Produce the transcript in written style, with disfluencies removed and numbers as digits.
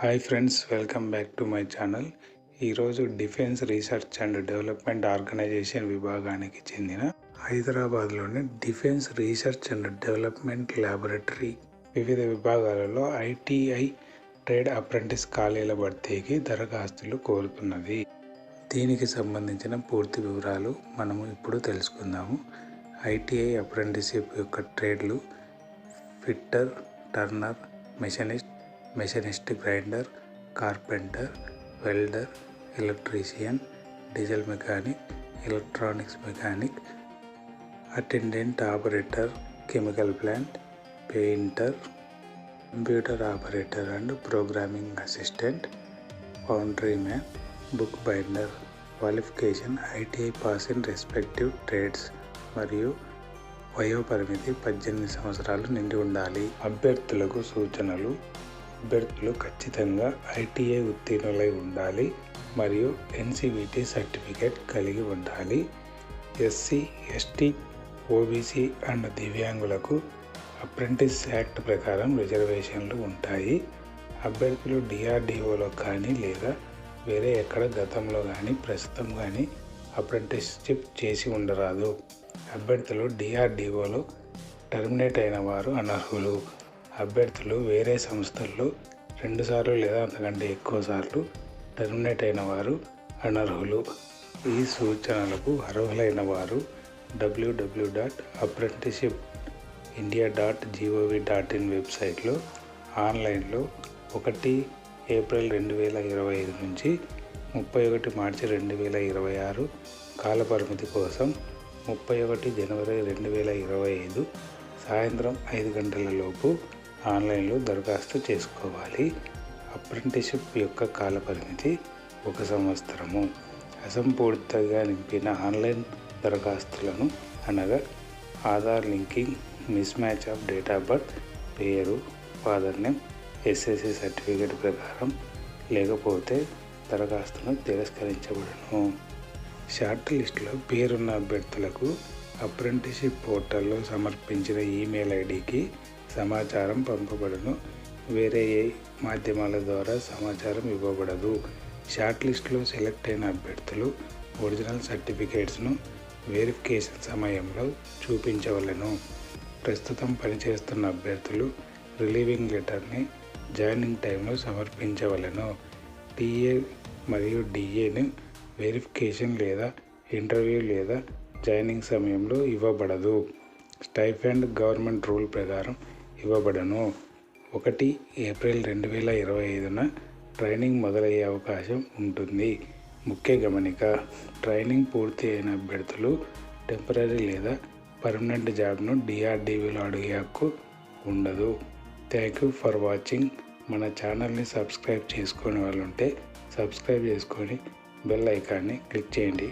Hi friends, welcome back to my channel. ఈరోజు defence research and development organisation విభాగానికి చెందిన హైదరాబాద్లోని defence research and development laboratory వివిధ విభాగాలలో ఐటీఐ ట్రేడ్ అప్రెంటిస్ ఖాళీల భర్తీకి దరఖాస్తులు కోరుతున్నది. దీనికి సంబంధించిన పూర్తి వివరాలు మనము ఇప్పుడు తెలుసుకుందాము. ఐటీఐ అప్రెంటిస్షిప్ యొక్క ట్రేడ్లు fitter, turner, machinist, grinder, carpenter, welder, electrician, diesel mechanic, electronics mechanic, attendant operator, chemical plant, painter, computer operator and programming assistant, foundry man, book binder. Qualification ITI pass in respective trades మరియు వయోపరిమితి 18 సంవత్సరాలు నిండి ఉండాలి. అభ్యర్థులకు సూచనలు: అభ్యర్థులు ఖచ్చితంగా ITI ఉత్తీర్ణులై ఉండాలి మరియు ఎన్సీవీటీ సర్టిఫికేట్ కలిగి ఉండాలి. ఎస్సీ, ఎస్టీ, ఓబీసీ అండ్ దివ్యాంగులకు అప్రెంటిస్ యాక్ట్ ప్రకారం రిజర్వేషన్లు ఉంటాయి. అభ్యర్థులు డిఆర్డీఓలో కానీ లేదా వేరే ఎక్కడ గతంలో కానీ ప్రస్తుతం కానీ అప్రెంటిస్షిప్ చేసి ఉండరాదు. అభ్యర్థులు డిఆర్డీఓలో టర్మినేట్ అయిన వారు అనర్హులు. అభ్యర్థులు వేరే సంస్థల్లో 2 సార్లు లేదా అంతకంటే ఎక్కువ సార్లు టర్మినేట్ అయిన వారు అనర్హులు. ఈ సూచనలకు అర్హులైన వారు www.apprenticeshippindia.gov.in వెబ్సైట్లో ఆన్లైన్లో 1 ఏప్రిల్ 2025 నుంచి 31 మార్చి 2026 కాలపరిమితి కోసం 31 జనవరి 2025 సాయంత్రం 5 గంటల లోపు ఆన్లైన్లో దరఖాస్తు చేసుకోవాలి. అప్రెంటిస్షిప్ యొక్క కాలపరిమితి 1 సంవత్సరము. అసంపూర్తిగా నింపిన ఆన్లైన్ దరఖాస్తులను అనగా Aadhaar linking, miss match of date of birth, పేరు, ఫాదర్ నేమ్, ఎస్ఎస్సి సర్టిఫికేట్ ప్రకారం లేకపోతే దరఖాస్తును తిరస్కరించబడును. షార్ట్ లిస్టులో పేరున్న అభ్యర్థులకు అప్రెంటిస్షిప్ పోర్టల్లో సమర్పించిన ఈమెయిల్ ఐడికి సమాచారం పంపబడును. వేరే ఏ మాధ్యమాల ద్వారా సమాచారం ఇవ్వబడదు. షార్ట్ లిస్టులో సెలెక్ట్ అయిన అభ్యర్థులు ఒరిజినల్ సర్టిఫికేట్స్ను వెరిఫికేషన్ సమయంలో చూపించవలెను. ప్రస్తుతం పనిచేస్తున్న అభ్యర్థులు రిలీవింగ్ లెటర్ని జాయినింగ్ టైంలో సమర్పించవలెను. టీఏ మరియు డిఏను వెరిఫికేషన్ లేదా ఇంటర్వ్యూ లేదా జాయినింగ్ సమయంలో ఇవ్వబడదు. స్టైఫండ్ గవర్నమెంట్ రూల్ ప్రకారం ఇవ్వబడను. 1 ఏప్రిల్ 2025న ట్రైనింగ్ మొదలయ్యే అవకాశం ఉంటుంది. ముఖ్య గమనిక: ట్రైనింగ్ పూర్తి అయిన అభ్యర్థులు టెంపరరీ లేదా పర్మనెంట్ జాబ్ను డిఆర్డీఓలో అడిగే హక్కు ఉండదు. Thank you for watching. మన ఛానల్ని సబ్స్క్రైబ్ చేసుకునే వాళ్ళు ఉంటే సబ్స్క్రైబ్ చేసుకొని బెల్ ఐకాన్ని క్లిక్ చేయండి.